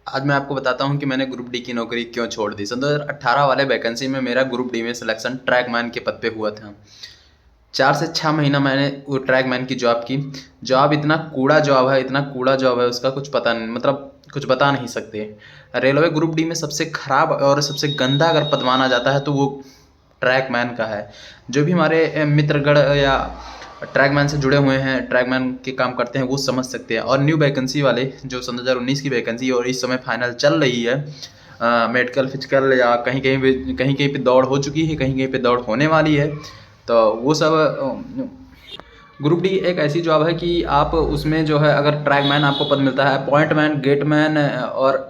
आज मैं आपको बताता हूँ कि मैंने ग्रुप डी की नौकरी क्यों छोड़ दी। सन 2018 वाले वैकेंसी में मेरा ग्रुप डी में सिलेक्शन ट्रैकमैन के पद पे हुआ था। 4 से 6 महीना मैंने वो ट्रैकमैन की जॉब की। जॉब इतना कूड़ा जॉब है, इतना कूड़ा जॉब है, उसका कुछ पता नहीं, मतलब कुछ बता नहीं सकते। रेलवे ग्रुप डी में सबसे खराब और सबसे गंदा अगर पद माना जाता है तो वो ट्रैकमैन का है। जो भी हमारे मित्रगण या ट्रैकमैन से जुड़े हुए हैं, ट्रैकमैन के काम करते हैं, वो समझ सकते हैं। और न्यू वैकेंसी वाले जो सन 2019 की वैकेंसी और इस समय फाइनल चल रही है, मेडिकल फिजिकल या कहीं कहीं पे दौड़ हो चुकी है, कहीं कहीं पे दौड़ होने वाली है, तो वो सब ग्रुप डी एक ऐसी जॉब है कि आप उसमें जो है, अगर ट्रैकमैन आपको पद मिलता है, पॉइंटमैन, गेटमैन और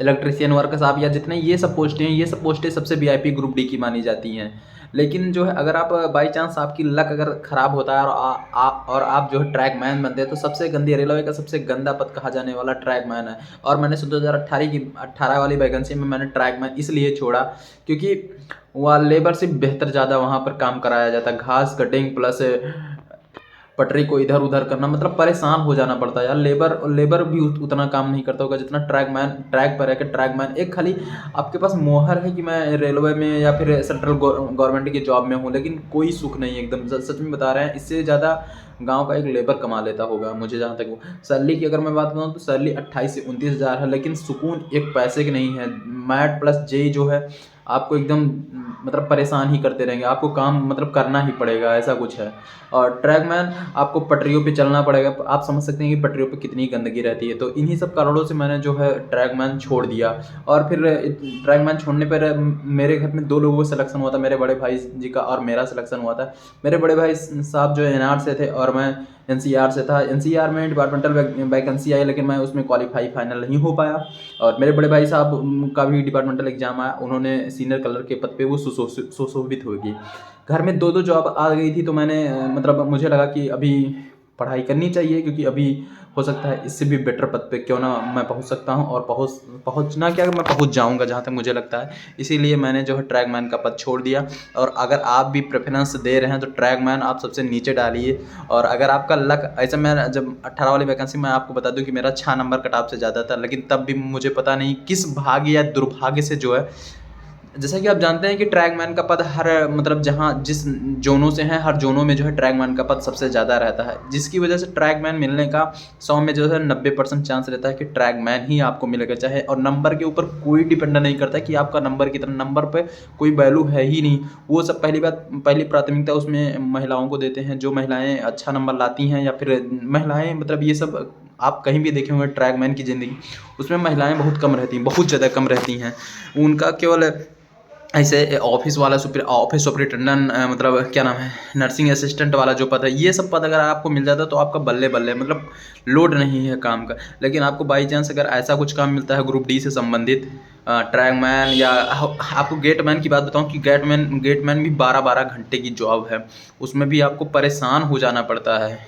इलेक्ट्रीशियन वर्कर्स आप या जितने ये सब पोस्टें हैं, ये सब पोस्टें सबसे वीआईपी ग्रुप डी की मानी जाती हैं। लेकिन जो है, अगर आप बाई चांस आपकी लक अगर ख़राब होता है और आप जो है ट्रैकमैन बनते हैं, तो सबसे गंदी रेलवे का सबसे गंदा पद कहा जाने वाला ट्रैकमैन है। और मैंने 2018 वाली वैकेंसी में मैंने ट्रैकमैन इसलिए छोड़ा क्योंकि वहाँ लेबर से बेहतर ज़्यादा वहाँ पर काम कराया जाता है। घास कटिंग प्लस पटरी को इधर उधर करना, मतलब परेशान हो जाना पड़ता है यार। लेबर भी उतना काम नहीं करता होगा जितना ट्रैक पर है कि ट्रैकमैन एक खाली आपके पास मोहर है कि मैं रेलवे में या फिर सेंट्रल गवर्नमेंट की जॉब में हूँ, लेकिन कोई सुख नहीं है। एकदम सच में बता रहे हैं, इससे ज़्यादा गांव का एक लेबर कमा लेता होगा मुझे जहाँ तक। वो सैलरी की अगर मैं बात करूँ तो सैलरी 28 से 29 हज़ार है, लेकिन सुकून एक पैसे की नहीं है। मैट प्लस जेई जो है आपको एकदम मतलब परेशान ही करते रहेंगे, आपको काम मतलब करना ही पड़ेगा, ऐसा कुछ है। और ट्रैकमैन आपको पटरियों पे चलना पड़ेगा, आप समझ सकते हैं कि पटरियों पे कितनी गंदगी रहती है। तो इन्हीं सब कारणों से मैंने जो है ट्रैकमैन छोड़ दिया। और फिर ट्रैकमैन छोड़ने पर मेरे घर में 2 लोगों का सिलेक्शन हुआ था, मेरे बड़े भाई जी का और मेरा सिलेक्शन हुआ था। मेरे बड़े भाई साहब जो एनआर से थे और मैं एनसीआर से था। एनसीआर में डिपार्टमेंटल वैकेंसी आई, लेकिन मैं उसमें क्वालिफाई फाइनल नहीं हो पाया। और मेरे बड़े भाई साहब का भी डिपार्टमेंटल एग्जाम आया, उन्होंने सीनियर कलर के पद पे वो सुशोभित हो गई। घर में 2 जॉब आ गई थी, तो मैंने मतलब मुझे लगा कि अभी पढ़ाई करनी चाहिए, क्योंकि अभी हो सकता है इससे भी बेटर पद पे क्यों ना मैं पहुंच सकता हूं। और पहुंचना क्या, मैं पहुंच जाऊंगा जहां तक मुझे लगता है। इसीलिए मैंने जो है ट्रैकमैन का पद छोड़ दिया। और अगर आप भी प्रेफरेंस दे रहे हैं तो ट्रैकमैन आप सबसे नीचे डालिए। और अगर आपका लक ऐसे, मैं जब 18 वाली वैकेंसी में आपको बता दूं कि मेरा 6 नंबर कट ऑफ से ज़्यादा था, लेकिन तब भी मुझे पता नहीं किस भाग्य या दुर्भाग्य से जो है, जैसा कि आप जानते हैं कि ट्रैकमैन का पद हर मतलब जहाँ जिस जोनों से हैं, हर जोनों में जो है ट्रैकमैन का पद सबसे ज़्यादा रहता है, जिसकी वजह से ट्रैकमैन मिलने का 100 में जो है 90% चांस रहता है कि ट्रैकमैन ही आपको मिलेगा। चाहे, और नंबर के ऊपर कोई डिपेंड नहीं करता कि आपका नंबर कितना, नंबर पे कोई वैल्यू है ही नहीं। वो सब पहली बात, पहली प्राथमिकता उसमें महिलाओं को देते हैं। जो महिलाएँ अच्छा नंबर लाती हैं, या फिर महिलाएँ मतलब ये सब आप कहीं भी देखे होंगे ट्रैकमैन की ज़िंदगी, उसमें महिलाएँ बहुत कम रहती हैं, बहुत ज़्यादा कम रहती हैं। उनका केवल ऐसे ऑफिस वाला ऑफिस सुपरिटेंडेंट, मतलब क्या नाम है, नर्सिंग असिस्टेंट वाला जो पद है, ये सब पद अगर आपको मिल जाता है तो आपका बल्ले बल्ले, मतलब लोड नहीं है काम का। लेकिन आपको बाई चांस अगर ऐसा कुछ काम मिलता है ग्रुप डी से संबंधित, ट्रैकमैन या आपको गेटमैन की बात बताऊं कि गेटमैन भी 12-12 घंटे की जॉब है, उसमें भी आपको परेशान हो जाना पड़ता है।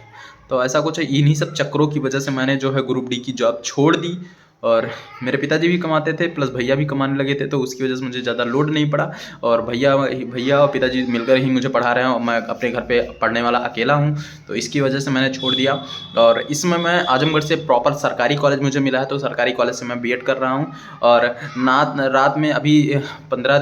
तो ऐसा कुछ है, इन्हीं सब चक्करों की वजह से मैंने जो है ग्रुप डी की जॉब छोड़ दी। और मेरे पिताजी भी कमाते थे प्लस भैया भी कमाने लगे थे, तो उसकी वजह से मुझे ज़्यादा लोड नहीं पड़ा। और भैया भैया और पिताजी मिलकर ही मुझे पढ़ा रहे हैं, और मैं अपने घर पे पढ़ने वाला अकेला हूँ, तो इसकी वजह से मैंने छोड़ दिया। और इसमें मैं आजमगढ़ से प्रॉपर सरकारी कॉलेज मुझे मिला है, तो सरकारी कॉलेज से मैं बीएड कर रहा हूँ। और रात में अभी 15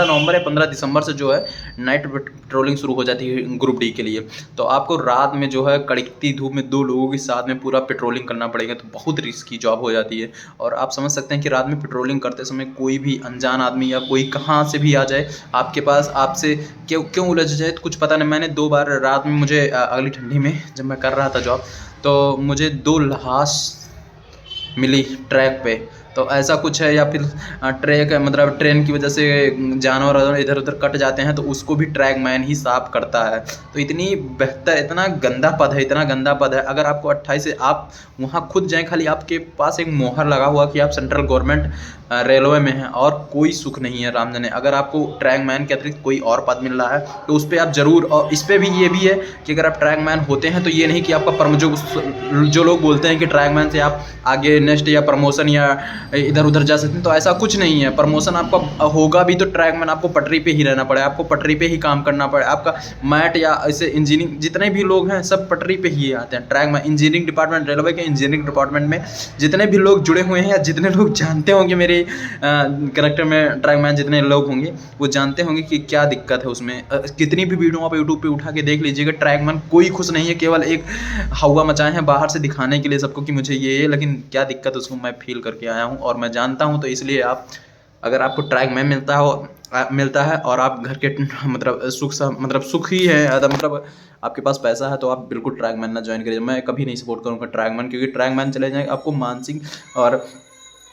नवंबर या 15 दिसंबर से जो है नाइट पेट्रोलिंग शुरू हो जाती है ग्रुप डी के लिए। तो आपको रात में जो है कड़कती धूप में 2 लोगों के साथ में पूरा पेट्रोलिंग करना पड़ेगा, तो बहुत रिस्की जॉब हो जाती है। और आप समझ सकते हैं कि रात में पेट्रोलिंग करते समय कोई भी अनजान आदमी या कोई कहाँ से भी आ जाए आपके पास, आपसे क्यों उलझ जाए तो कुछ पता नहीं। मैंने 2 बार रात में, मुझे अगली ठंडी में जब मैं कर रहा था जॉब, तो मुझे 2 लाश मिली ट्रैक पे। तो ऐसा कुछ है। या फिर ट्रैक मतलब ट्रेन की वजह से जानवर इधर उधर कट जाते हैं, तो उसको भी ट्रैकमैन ही साफ करता है। तो इतनी बेहतर, इतना गंदा पद है, इतना गंदा पद है। अगर आपको 28 से आप वहाँ खुद जाएँ, खाली आपके पास एक मोहर लगा हुआ कि आप सेंट्रल गवर्नमेंट रेलवे में हैं, और कोई सुख नहीं है राम जाने। अगर आपको ट्रैकमैन के अतिरिक्त कोई और पद मिल रहा है तो उस पर आप ज़रूर, और इस पर भी ये भी है कि अगर आप ट्रैकमैन होते हैं तो ये नहीं कि आपका जो लोग बोलते हैं कि ट्रैकमैन से आप आगे नेक्स्ट या प्रमोशन या इधर उधर जा सकते हैं, तो ऐसा कुछ नहीं है। प्रमोशन आपका होगा भी तो ट्रैकमैन आपको पटरी पे ही रहना पड़े, आपको पटरी पे ही काम करना पड़े। आपका मैट या ऐसे इंजीनियरिंग जितने भी लोग हैं सब पटरी पे ही आते हैं। ट्रैकमैन इंजीनियरिंग डिपार्टमेंट, रेलवे के इंजीनियरिंग डिपार्टमेंट में जितने भी लोग जुड़े हुए हैं या जितने लोग जानते होंगे मेरे करेक्टर में ट्रैकमैन जितने लोग होंगे वो जानते होंगे कि क्या दिक्कत है उसमें। कितनी भी वीडियो आप यूट्यूब पे उठा के देख लीजिएगा, ट्रैकमैन कोई खुश नहीं है, केवल एक हवा मचाए हैं बाहर से दिखाने के लिए सबको कि मुझे ये, लेकिन क्या दिक्कत उसको मैं फील करके आया हूँ और मैं जानता हूँ। तो इसलिए आप, अगर आपको ट्रैकमैन मिलता है और आप घर के मतलब सुख ही है, मतलब आपके पास पैसा है, तो आप बिल्कुल ट्रैकमैन ना ज्वाइन करिए। मैं कभी नहीं सपोर्ट करूँगा ट्रैकमैन, क्योंकि ट्रैकमैन चले जाएंगे आपको मानसिक और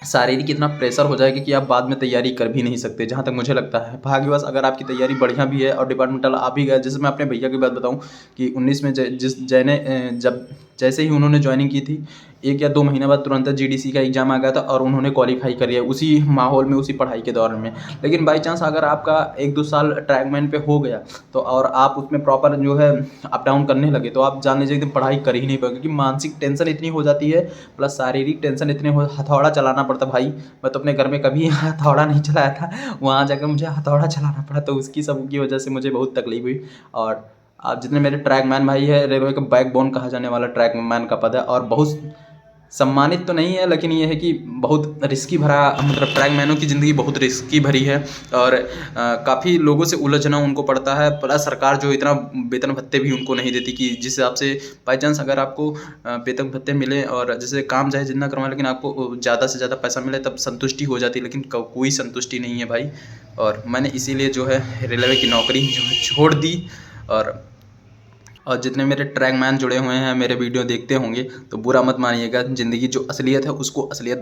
शारीरिक इतना प्रेशर हो जाएगा कि आप बाद में तैयारी कर भी नहीं सकते, जहाँ तक मुझे लगता है। भाग्यवश अगर आपकी तैयारी बढ़िया भी है और डिपार्टमेंटल आ भी गया, जैसे मैं अपने भैया की बात बताऊं कि 19 में जब जैसे ही उन्होंने ज्वाइनिंग की थी, 1 या 2 महीने बाद तुरंत जीडीसी का एग्ज़ाम आ गया था और उन्होंने क्वालिफाई कर लिया उसी माहौल में, उसी पढ़ाई के दौरान में। लेकिन बाई चांस अगर आपका 1-2 साल ट्रैकमैन पे हो गया तो और आप उसमें प्रॉपर जो है अप डाउन करने लगे, तो आप जान लीजिए कि पढ़ाई कर ही नहीं पाओगे, क्योंकि मानसिक टेंशन इतनी हो जाती है प्लस शारीरिक टेंशन इतनी हो, हथौड़ा चलाना पड़ता भाई। मैं तो अपने घर में कभी हथौड़ा नहीं चलाया था, वहाँ जाकर मुझे हथौड़ा चलाना पड़ा, तो उसकी सब की वजह से मुझे बहुत तकलीफ हुई। और आप जितने मेरे ट्रैकमैन भाई है, रेलवे का बैकबोन कहा जाने वाला ट्रैकमैन का पद है और बहुत सम्मानित तो नहीं है, लेकिन ये है कि बहुत रिस्की भरा, मतलब ट्रैकमैनों की ज़िंदगी बहुत रिस्की भरी है और काफ़ी लोगों से उलझना उनको पड़ता है। प्लस सरकार जो इतना वेतन भत्ते भी उनको नहीं देती कि जिस हिसाब से बाई चांस अगर आपको वेतन भत्ते मिले और जैसे काम चाहे जितना करवाएं, लेकिन आपको ज़्यादा से ज़्यादा पैसा मिले तब संतुष्टि हो जाती है, लेकिन कोई संतुष्टि नहीं है भाई। और मैंने इसीलिए जो है रेलवे की नौकरी जो है छोड़ दी। और जितने मेरे ट्रैकमैन जुड़े हुए हैं, मेरे वीडियो देखते होंगे, तो बुरा मत मानिएगा। ज़िंदगी जो असलियत है उसको असलियत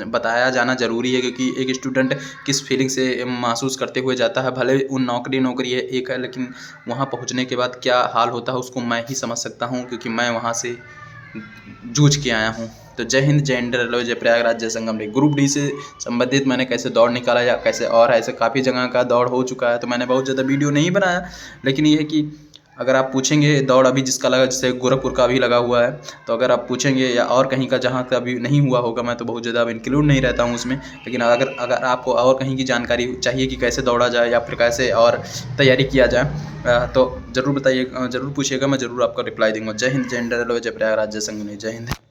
बताया जाना ज़रूरी है, क्योंकि एक स्टूडेंट किस फीलिंग से महसूस करते हुए जाता है, भले उन नौकरी है एक है, लेकिन वहाँ पहुँचने के बाद क्या हाल होता है उसको मैं ही समझ सकता हूँ, क्योंकि मैं वहाँ से जूझ के आया हूँ। तो जय हिंद, जय इंडिया, रेलवे, जय प्रयागराज, जय संगम। ग्रुप डी से संबंधित मैंने कैसे दौड़ निकाला या कैसे, और ऐसे काफ़ी जगह का दौड़ हो चुका है, तो मैंने बहुत ज़्यादा वीडियो नहीं बनाया। लेकिन ये है कि अगर आप पूछेंगे दौड़ अभी जिसका लगा, जैसे गोरखपुर का भी लगा हुआ है, तो अगर आप पूछेंगे या और कहीं का जहाँ का अभी नहीं हुआ होगा, मैं तो बहुत ज़्यादा अब इंक्लूड नहीं रहता हूँ उसमें। लेकिन अगर आपको और कहीं की जानकारी चाहिए कि कैसे दौड़ा जाए या फिर कैसे और तैयारी किया जाए, तो ज़रूर बताइए, ज़रूर पूछिएगा, मैं ज़रूर आपका रिप्लाई दूँगा। जय हिंद, जय इंडिया, जय प्रयागराज, जय संगम। जय हिंद।